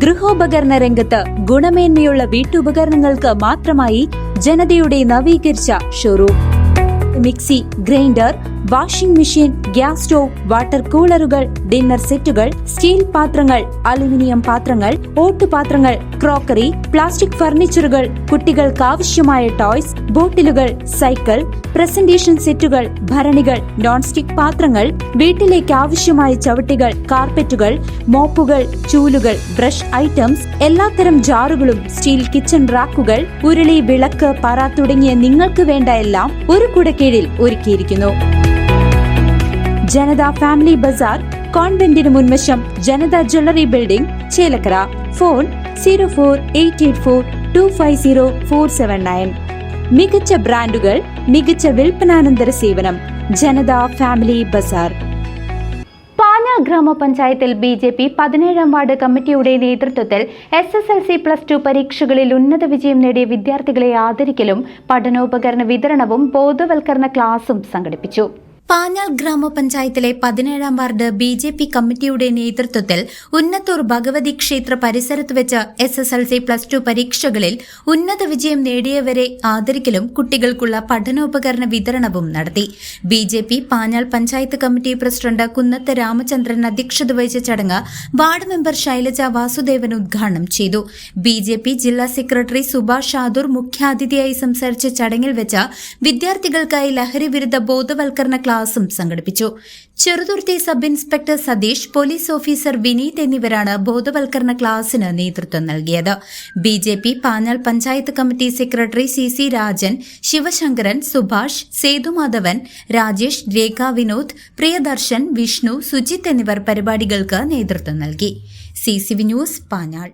ഗൃഹോപകരണ രംഗത്ത് ഗുണമേന്മയുള്ള വീട്ടുപകരണങ്ങൾക്ക് മാത്രമായി ജനതയുടെ നവീകരിച്ച showroom. Mixie, grinder, washing machine, gas stove, water കൂളറുകൾ, ഡിന്നർ സെറ്റുകൾ, സ്റ്റീൽ പാത്രങ്ങൾ, അലുമിനിയം പാത്രങ്ങൾ, ഓട്ടുപാത്രങ്ങൾ, ക്രോക്കറി, പ്ലാസ്റ്റിക് ഫർണിച്ചറുകൾ, കുട്ടികൾക്ക് ആവശ്യമായ ടോയ്സ്, ബോട്ടിലുകൾ, സൈക്കിൾ, പ്രസന്റേഷൻ സെറ്റുകൾ, ഭരണികൾ, നോൺ സ്റ്റിക് പാത്രങ്ങൾ, വീട്ടിലേക്ക് ആവശ്യമായ ചവിട്ടികൾ, കാർപ്പറ്റുകൾ, മോപ്പുകൾ, ചൂലുകൾ, ബ്രഷ് ഐറ്റംസ്, എല്ലാത്തരം ജാറുകളും, സ്റ്റീൽ കിച്ചൺ റാക്കുകൾ, ഉരുളി, വിളക്ക്, പറ തുടങ്ങിയ നിങ്ങൾക്ക് വേണ്ട എല്ലാം ഒരു കുടക്കീഴിൽ ഒരുക്കിയിരിക്കുന്നു. ജനത ഫാമിലി ബസാർ, കോൺവെന്റിന് മുൻവശം, ജനത ജ്വല്ലറി ബിൽഡിംഗ്, ചേലക്കര. ഫോൺ 04884250 മികച്ച ബ്രാൻഡുകൾ, മികച്ച വിൽപ്പനാനന്തര സേവനം. ജനത ഫാമിലി ബസാർ. പാഞ്ഞാൾ ഗ്രാമപഞ്ചായത്തിൽ BJP 17ാം വാർഡ് കമ്മിറ്റിയുടെ നേതൃത്വത്തിൽ SSLC+2 പരീക്ഷകളിൽ ഉന്നത വിജയം നേടിയ വിദ്യാർത്ഥികളെ ആദരിക്കലും പഠനോപകരണ വിതരണവും ബോധവൽക്കരണ ക്ലാസും സംഘടിപ്പിച്ചു. പാഞ്ഞാൾ ഗ്രാമപഞ്ചായത്തിലെ 17ാം വാർഡ് BJP കമ്മിറ്റിയുടെ നേതൃത്വത്തിൽ ഉന്നത്തൂർ ഭഗവതി ക്ഷേത്ര പരിസരത്ത് വെച്ച് SSLC+2 പരീക്ഷകളിൽ ഉന്നത വിജയം നേടിയവരെ ആദരിക്കലും കുട്ടികൾക്കുള്ള പഠനോപകരണ വിതരണവും നടത്തി. BJP Panjal panchayat committee president Kunnath Ramachandran അധ്യക്ഷത വഹിച്ച ചടങ്ങ് വാർഡ് മെമ്പർ ശൈലജ വാസുദേവൻ ഉദ്ഘാടനം ചെയ്തു. BJP ജില്ലാ സെക്രട്ടറി സുഭാഷ് ഷാദൂർ മുഖ്യാതിഥിയായി സംസാരിച്ച ചടങ്ങിൽ വെച്ച് വിദ്യാർത്ഥികൾക്കായി ലഹരി വിരുദ്ധ ബോധവൽക്കരണ ക്ലാസും സംഘടിപ്പിച്ചു. Cheruthuruthy sub inspector Satheesh, police officer Vineeth എന്നിവരാണ് ബോധവൽക്കരണ ക്ലാസിന് നേതൃത്വം നൽകിയത്. BJP Panjal panchayat committee secretary CC Rajan, Sivasankaran, Subhash, Sethumadhavan, Rajesh, Rekha Vinod, Priyadarshan, Vishnu, Sujith എന്നിവർ പരിപാടികൾക്ക് നേതൃത്വം നൽകി. CCV news, Panjal.